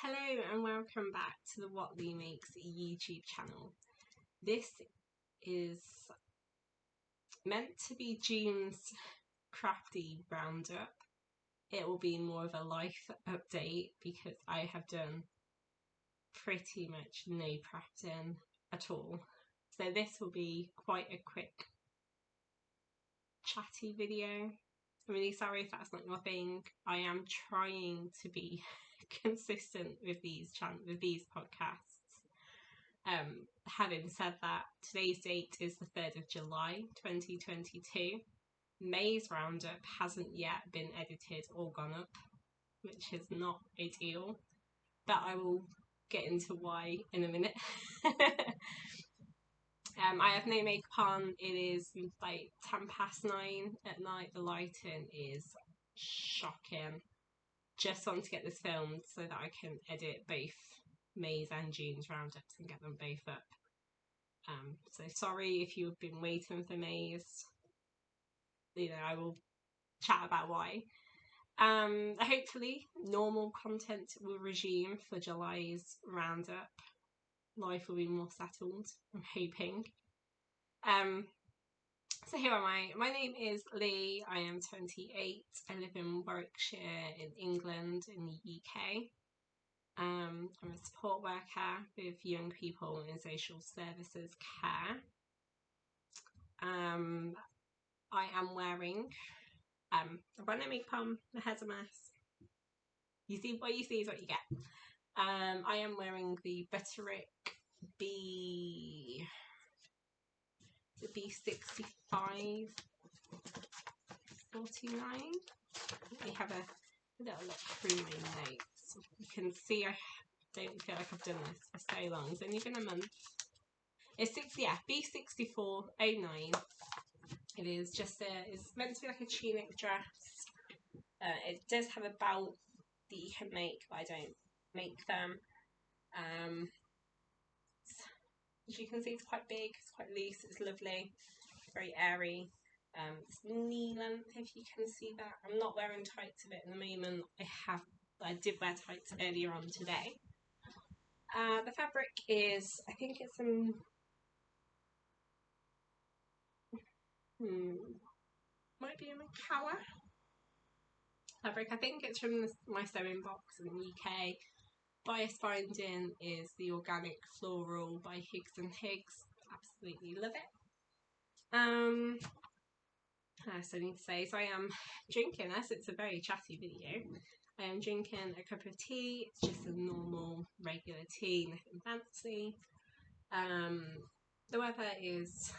Hello and welcome back to the What Leigh Makes YouTube channel. This is meant to be June's crafty roundup. It will be more of a life update because I have done pretty much no crafting at all. So this will be quite a quick chatty video. I'm really sorry if that's not your thing. I am trying to be consistent with these podcasts. Having said that, today's date is the 3rd of July 2022. May's roundup hasn't yet been edited or gone up, which is not ideal, but I will get into why in a minute. I have no makeup on. It is like 9:10 at night. The lighting is shocking. Just want to get this filmed so that I can edit both May's and June's roundups and get them both up. So sorry if you've been waiting for May's. I will chat about why. Hopefully normal content will resume for July's roundup. Life will be more settled, I'm hoping. So here am I. My name is Leigh. I am 28. I live in Warwickshire in England in the UK. I'm a support worker with young people in social services care. I am wearing I've got no makeup on, my hair's a mess. What you see is what you get. I am wearing the Butterick B65 49. Let me have a little look through my notes. You can see I don't feel like I've done this for so long. It's only been a month. It's B6409. It is just it's meant to be like a tunic dress. It does have a belt that you can make, but I don't make them. As you can see, it's quite big, it's quite loose, it's lovely, very airy. It's knee length, if you can see that. I'm not wearing tights of it at the moment. I did wear tights earlier on today. The fabric is, I think it's some might be a Macawa fabric. I think it's from my sewing box in the UK. Bias binding is the Organic Floral by Higgs and Higgs. Absolutely love it. So I need to say, so I am drinking, as it's a very chatty video, I am drinking a cup of tea. It's just a normal, regular tea, nothing fancy. The weather is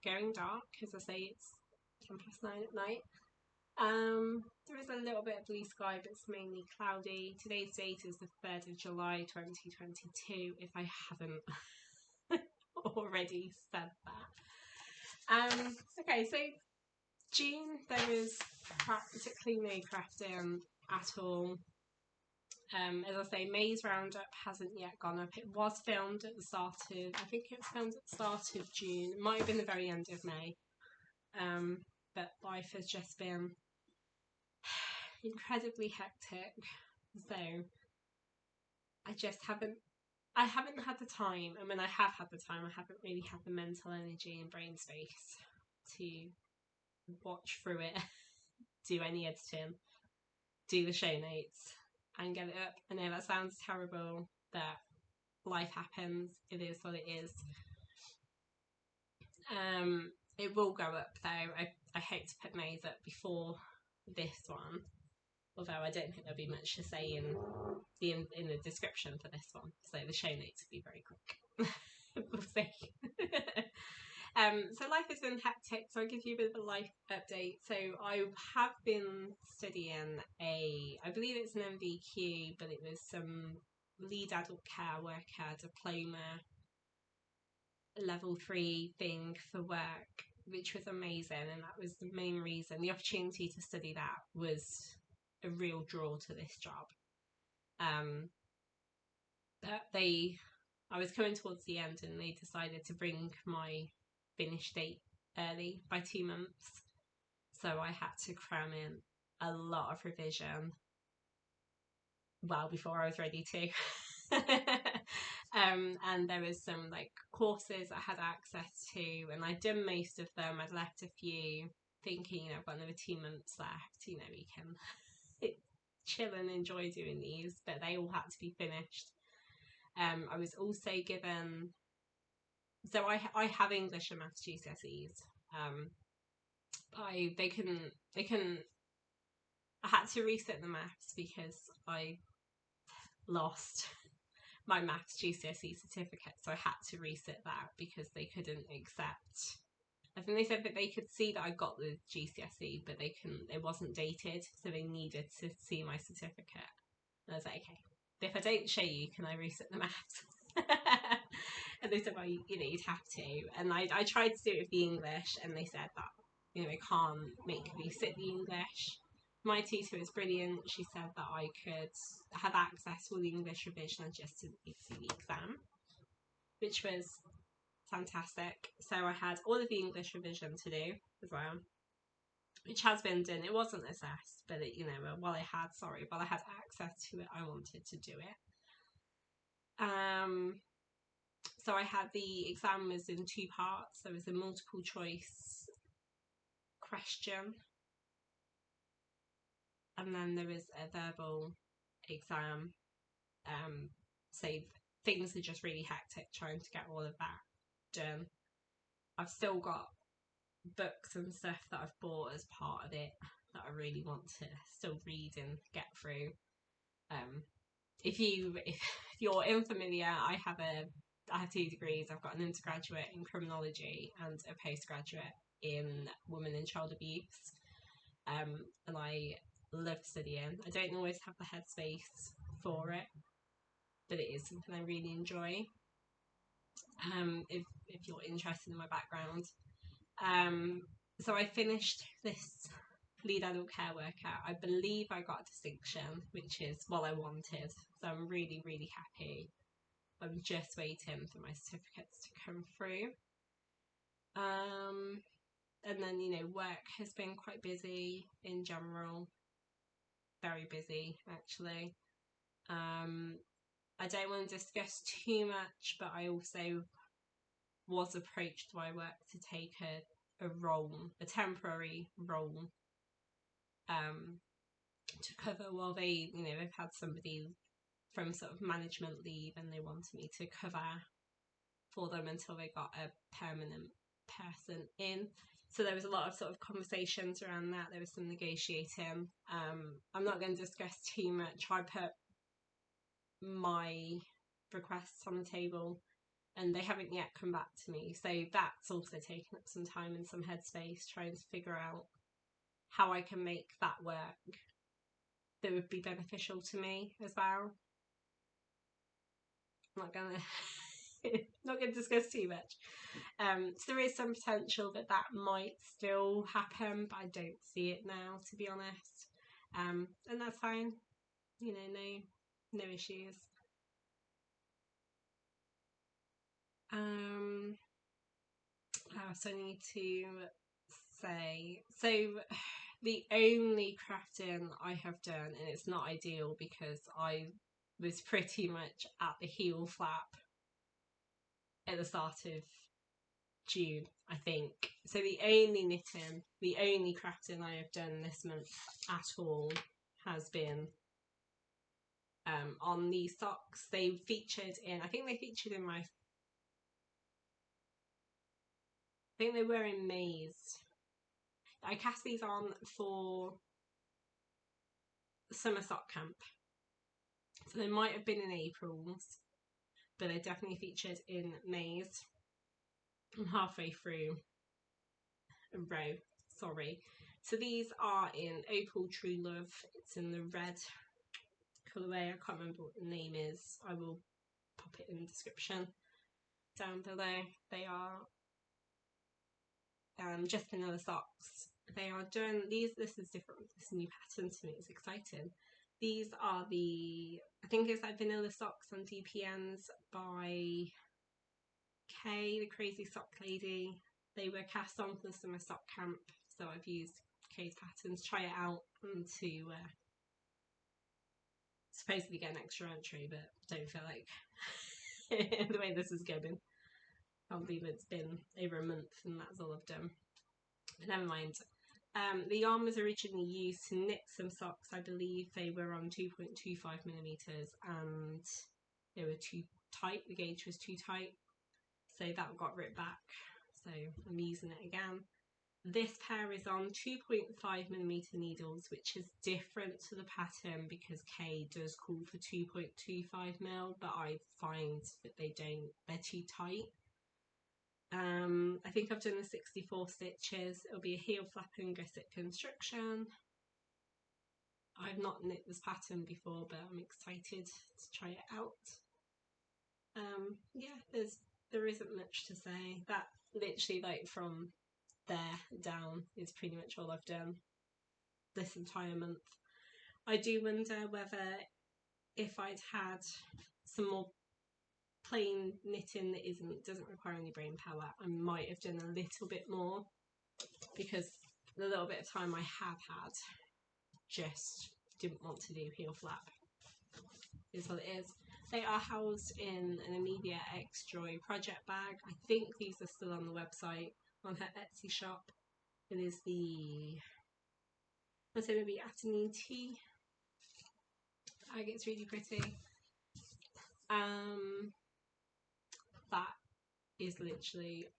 going dark, as I say, it's 9:10 at night. There is a little bit of blue sky, but it's mainly cloudy. Today's date is the 3rd of July 2022, if I haven't already said that. Okay, so June, there was practically no crafting at all. As I say, May's roundup hasn't yet gone up. It was filmed at the start of, I think it was filmed at the start of June. It might have been the very end of May. But life has just been incredibly hectic. So I haven't had the time, and when I have had the time, I haven't really had the mental energy and brain space to watch through it, do any editing, do the show notes, and get it up. I know that sounds terrible, that life happens, it is what it is. It will go up though. I hope to put May's up before this one, although I don't think there'll be much to say in the description for this one, so the show notes will be very quick. We'll see. So life has been hectic, so I'll give you a bit of a life update. So I have been studying I believe it's an MVQ, but it was some lead adult care worker diploma level 3 thing for work, which was amazing, and that was the main reason. The opportunity to study that was a real draw to this job. I was coming towards the end, and they decided to bring my finish date early by 2 months, so I had to cram in a lot of revision well before I was ready to. And there was some like courses I had access to, and I'd done most of them. I'd left a few thinking, you know, I've got another 2 months left, you know, we can chill and enjoy doing these, but they all had to be finished. I was also given, so I have English and Maths GCSEs. They couldn't. I had to resit the maths because I lost my maths GCSE certificate, so I had to resit that because they couldn't accept. I think they said that they could see that I got the GCSE, but they couldn't. It wasn't dated, so they needed to see my certificate. And I was like, okay, if I don't show you, can I resit the maths? And they said, well, you know, you'd have to. And I tried to do it with the English, and they said that, you know, I can't make me sit the English. My tutor was brilliant. She said that I could have access to all the English revision and just didn't need to do the exam, which was fantastic. So I had all of the English revision to do as well, which has been done. It wasn't assessed, but it, you know, while I had access to it, I wanted to do it. So I had the exam was in 2 parts. There was a multiple choice question, and then there was a verbal exam. So things are just really hectic trying to get all of that done. I've still got books and stuff that I've bought as part of it that I really want to still read and get through. If you're unfamiliar, I have 2 degrees. I've got an undergraduate in criminology and a postgraduate in women and child abuse. And I love studying. I don't always have the headspace for it, but it is something I really enjoy. If you're interested in my background. So I finished this lead adult care worker. I believe I got a distinction, which is what I wanted. So I'm really, really happy. I'm just waiting for my certificates to come through. And then, you know, work has been quite busy in general. Very busy, actually. I don't want to discuss too much, but I also was approached by work to take a role, a temporary role, to cover while they, you know, they've had somebody from sort of management leave and they wanted me to cover for them until they got a permanent person in. So there was a lot of sort of conversations around that. There was some negotiating. I'm not going to discuss too much. I put my requests on the table and they haven't yet come back to me. So that's also taken up some time and some headspace trying to figure out how I can make that work that would be beneficial to me as well. I'm not gonna discuss too much. So there is some potential that might still happen, but I don't see it now, to be honest. And that's fine. You know, no issues. So I need to say, so the only crafting I have done, and it's not ideal because I was pretty much at the heel flap at the start of June, I think. So the only knitting, the only crafting I have done this month at all has been on these socks. They featured in, I think they featured in my, I think they were in May's. I cast these on for summer sock camp. So they might have been in April's, but they definitely featured in May's. I'm halfway through a row, sorry. So these are in Opal True Love. It's in the red colourway. I can't remember what the name is. I will pop it in the description down below. They are just vanilla socks. They are done, this is different, this new pattern to me, it's exciting. These are I think it's like vanilla socks on DPNs by Kay, the Crazy Sock Lady. They were cast on for the summer sock camp, so I've used Kay's patterns, try it out, and to supposedly get an extra entry, but don't feel like the way this is going. I can't believe it's been over a month and that's all I've done. But never mind. The yarn was originally used to knit some socks. I believe they were on 2.25 millimeters and they were too tight. The gauge was too tight, so that got ripped back. So I'm using it again. This pair is on 2.5 millimeter needles, which is different to the pattern because Kay does call for 2.25 mil, but I find that they're too tight. I think I've done the 64 stitches. It'll be a heel flap and gusset construction. I've not knit this pattern before, but I'm excited to try it out. Yeah, there isn't much to say. That literally, like, from there down is pretty much all I've done this entire month. I do wonder whether if I'd had some more plain knitting that doesn't require any brain power, I might have done a little bit more, because the little bit of time I have had, just didn't want to do heel flap. Is what it is. They are housed in an Amelia X Joy project bag. I think these are still on the website, on her Etsy shop. It is the, I'd say maybe afternoon tea bag. It's really pretty. That is literally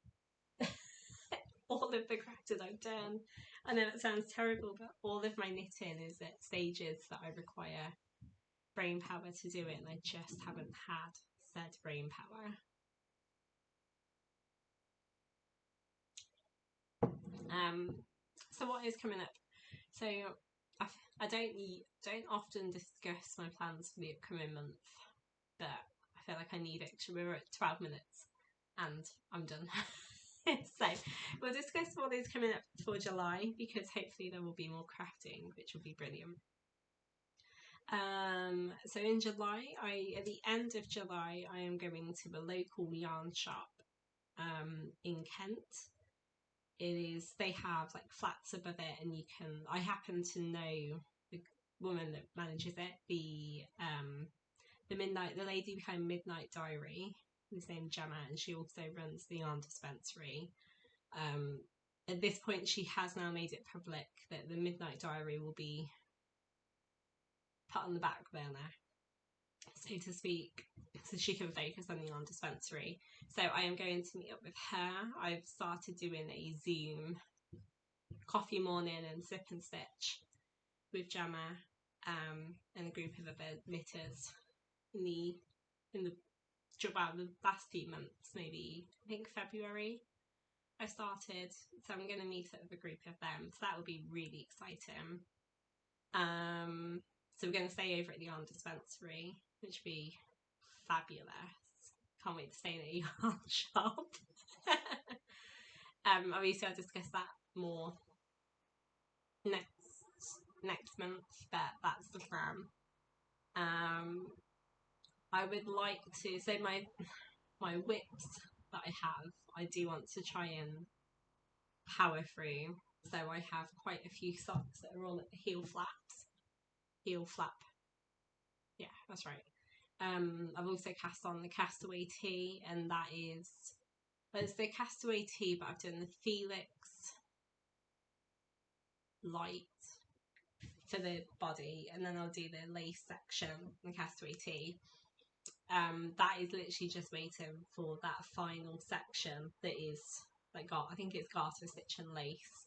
all of the crafting I've done. I know that sounds terrible, but all of my knitting is at stages that I require brain power to do it, and I just haven't had said brain power. So what is coming up? So I don't often discuss my plans for the upcoming month, but I feel like I need it. We're at 12 minutes and I'm done. So we'll discuss what is coming up for July, because hopefully there will be more crafting, which will be brilliant. So in July, at the end of July, I am going to a local yarn shop in Kent. They have like flats above it, and I happen to know the woman that manages it, the lady behind Midnight Diary, who's named Gemma, and she also runs the yarn dispensary. At this point, she has now made it public that the Midnight Diary will be put on the back burner, so to speak, so she can focus on the yarn dispensary. So I am going to meet up with her. I've started doing a Zoom coffee morning and sip and stitch with Gemma and a group of other knitters in the last few months, maybe I think February I started. So I'm going to meet up with a group of them, so that will be really exciting. So we're going to stay over at the yarn dispensary, which will be fabulous. Can't wait to stay in a yarn shop. Obviously I'll discuss that more next month, but that's the plan. I would like to, so my whips that I do want to try and power through. So I have quite a few socks that are all at the heel flap. Yeah, that's right. I've also cast on the Castaway Tee, and it's the Castaway Tee, but I've done the Felix light for the body, and then I'll do the lace section, the Castaway Tee. That is literally just waiting for that final section that is like I think it's garter stitch and lace.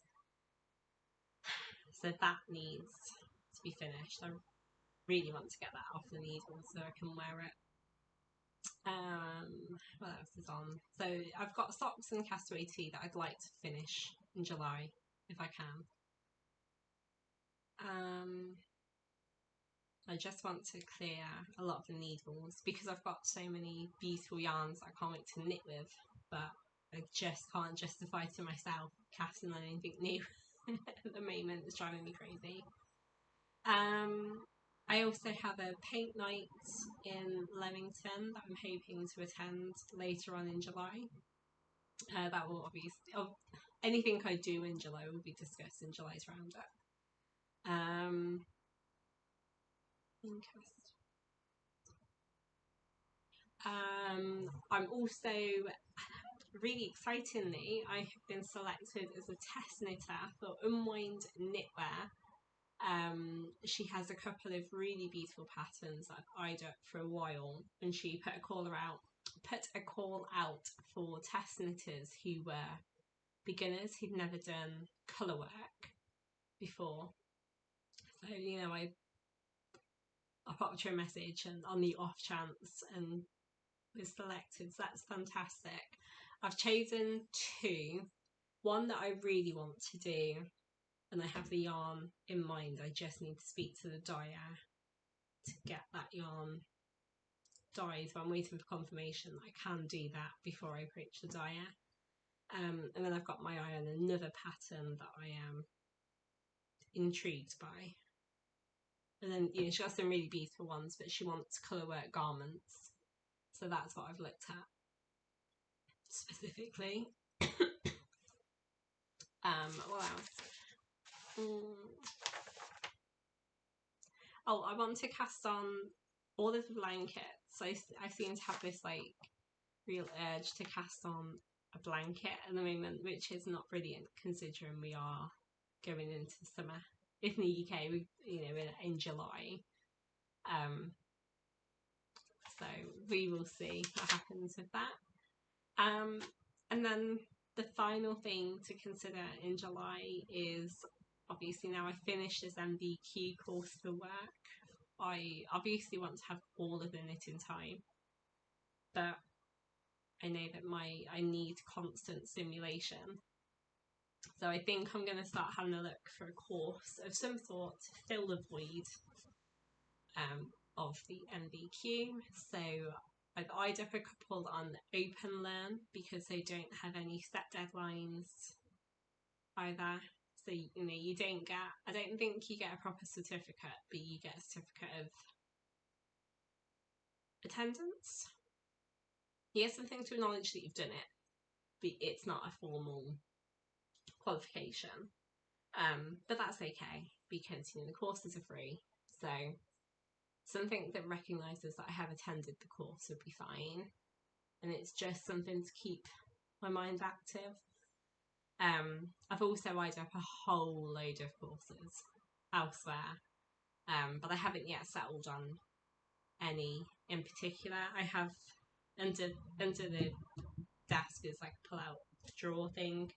So that needs to be finished. I really want to get that off the needle so I can wear it. What else is on? So I've got socks and Castaway Tee that I'd like to finish in July if I can. I just want to clear a lot of the needles because I've got so many beautiful yarns I can't wait to knit with, but I just can't justify to myself casting on anything new at the moment. It's driving me crazy. I also have a paint night in Leamington that I'm hoping to attend later on in July. That will obviously, anything I do in July will be discussed in July's roundup. I'm also, really excitingly, I have been selected as a test knitter for Unwind Knitwear. She has a couple of really beautiful patterns that I've eyed up for a while, and she put a call out for test knitters who were beginners who'd never done colour work before. So, you know, I popped her a message and on the off chance and was selected, so that's fantastic. I've chosen two. One that I really want to do, and I have the yarn in mind. I just need to speak to the dyer to get that yarn dyed, but I'm waiting for confirmation that I can do that before I approach the dyer. And then I've got my eye on another pattern that I am intrigued by. And then, you know, she got some really beautiful ones, but she wants colour work garments. So that's what I've looked at specifically. What else? Oh, I want to cast on all of the blankets. So I seem to have this like real urge to cast on a blanket at the moment, which is not brilliant considering we are going into summer in the UK. In July. So we will see what happens with that. And then the final thing to consider in July is, obviously now I finished this MVQ course for work, I obviously want to have all of the knitting time, but I know that I need constant stimulation. So I think I'm going to start having a look for a course of some sort to fill the void of the MVQ. So I've eyed up a couple on Open Learn because they don't have any set deadlines either. So, you know, you don't get, I don't think you get a proper certificate, but you get a certificate of attendance. You get something to acknowledge that you've done it, but it's not a formal qualification. But that's okay because, you know, the courses are free. So something that recognises that I have attended the course would be fine. And it's just something to keep my mind active. I've also eyed up a whole load of courses elsewhere, but I haven't yet settled on any in particular. I have under the desk is like a pull out drawer thing,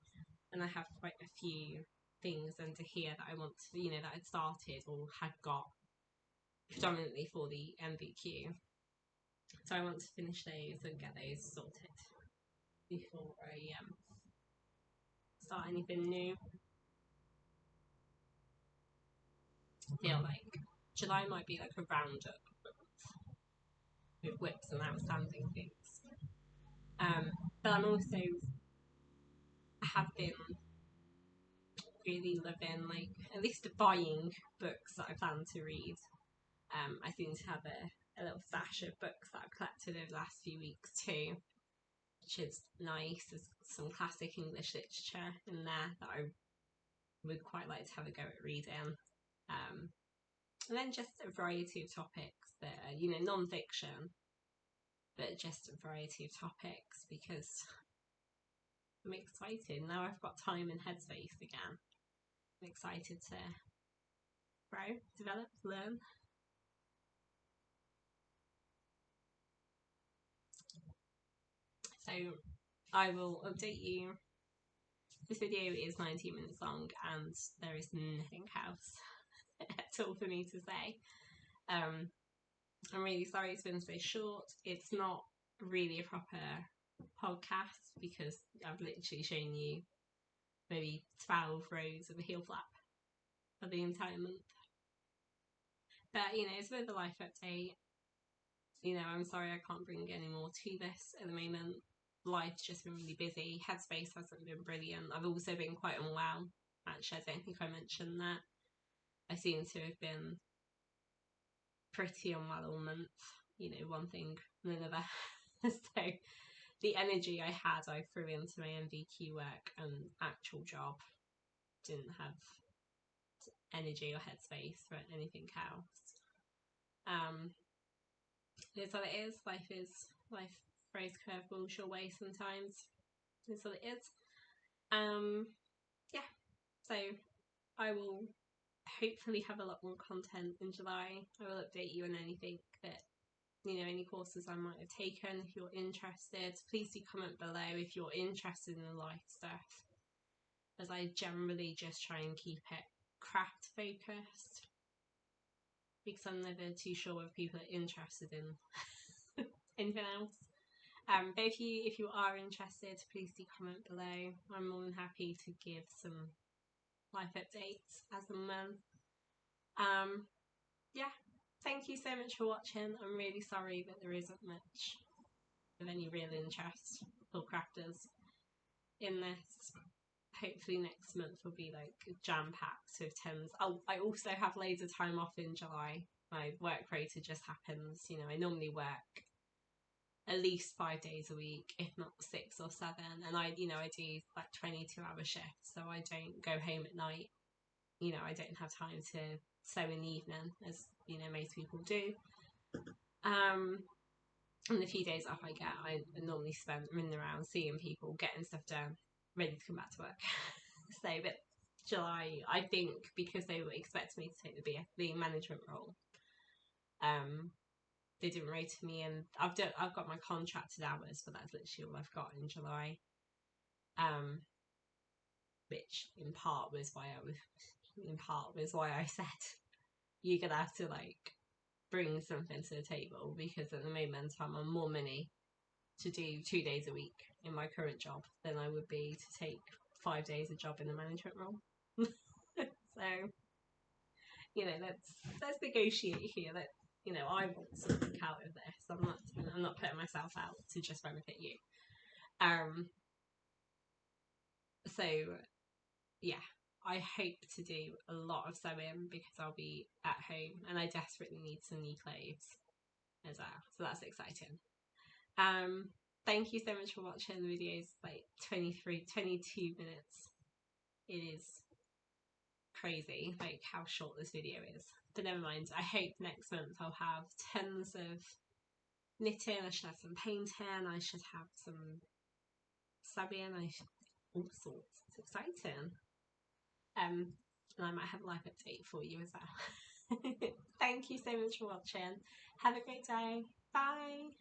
and I have quite a few things under here that I want to, you know, that I'd started or had got predominantly for the MVQ. So I want to finish those and get those sorted before I start anything new. I feel like July might be like a roundup with whips and outstanding things. But I'm also, I have been really loving, like, at least buying books that I plan to read. I seem to have a little stash of books that I've collected over the last few weeks too, which is nice. There's some classic English literature in there that I would quite like to have a go at reading. And then just a variety of topics that are, you know, non-fiction, but just a variety of topics because I'm excited. Now I've got time and headspace again. I'm excited to grow, develop, learn. So I will update you. This video is 19 minutes long and there is nothing else at all for me to say. I'm really sorry it's been so short. It's not really a proper podcast because I've literally shown you maybe 12 rows of a heel flap for the entire month. But, you know, it's a bit of a life update. You know, I'm sorry I can't bring any more to this at the moment. Life's just been really busy. Headspace hasn't been brilliant. I've also been quite unwell. Actually, I don't think I mentioned that. I seem to have been pretty unwell all month. You know, one thing and another. So the energy I had, I threw into my MVQ work and actual job. Didn't have energy or headspace for anything else. It's what it is. Life throws curveballs your way sometimes. It's what it is. Yeah. So I will hopefully have a lot more content in July. I will update you on anything that, you know, any courses I might have taken. If you're interested, please do comment below if you're interested in the life stuff, as I generally just try and keep it craft focused, because I'm never too sure if people are interested in anything else. But if you are interested, please do comment below. I'm more than happy to give some life updates as and when. Yeah, thank you so much for watching. I'm really sorry that there isn't much of any real interest for crafters in this. Hopefully next month will be like jam-packed with tons. I also have loads of time off in July. My work rota just happens. You know, I normally work at least 5 days a week, if not 6 or 7, and I do like 22-hour shifts, so I don't go home at night. You know, I don't have time to sew in the evening, as you know most people do. And the few days off I get, I normally spend running around seeing people, getting stuff done, ready to come back to work. So, but July, I think, because they were expecting me to take the management role, they didn't rate me, and I've got my contracted hours, but that's literally all I've got in July. Which in part was why I said you're gonna have to like bring something to the table, because at the moment I'm on more money to do 2 days a week in my current job than I would be to take 5 days a job in the management role. So, you know, let's negotiate here. That, you know, I want something out of this. I'm not putting myself out to just benefit you. So yeah, I hope to do a lot of sewing because I'll be at home and I desperately need some new clothes as well. So that's exciting. Thank you so much for watching. The video is like 22 minutes. It is crazy like how short this video is, but never mind. I hope next month I'll have tons of knitting, I should have some painting, I should have some sewing, all sorts. It's exciting. And I might have a live update for you as well. Thank you so much for watching. Have a great day. Bye.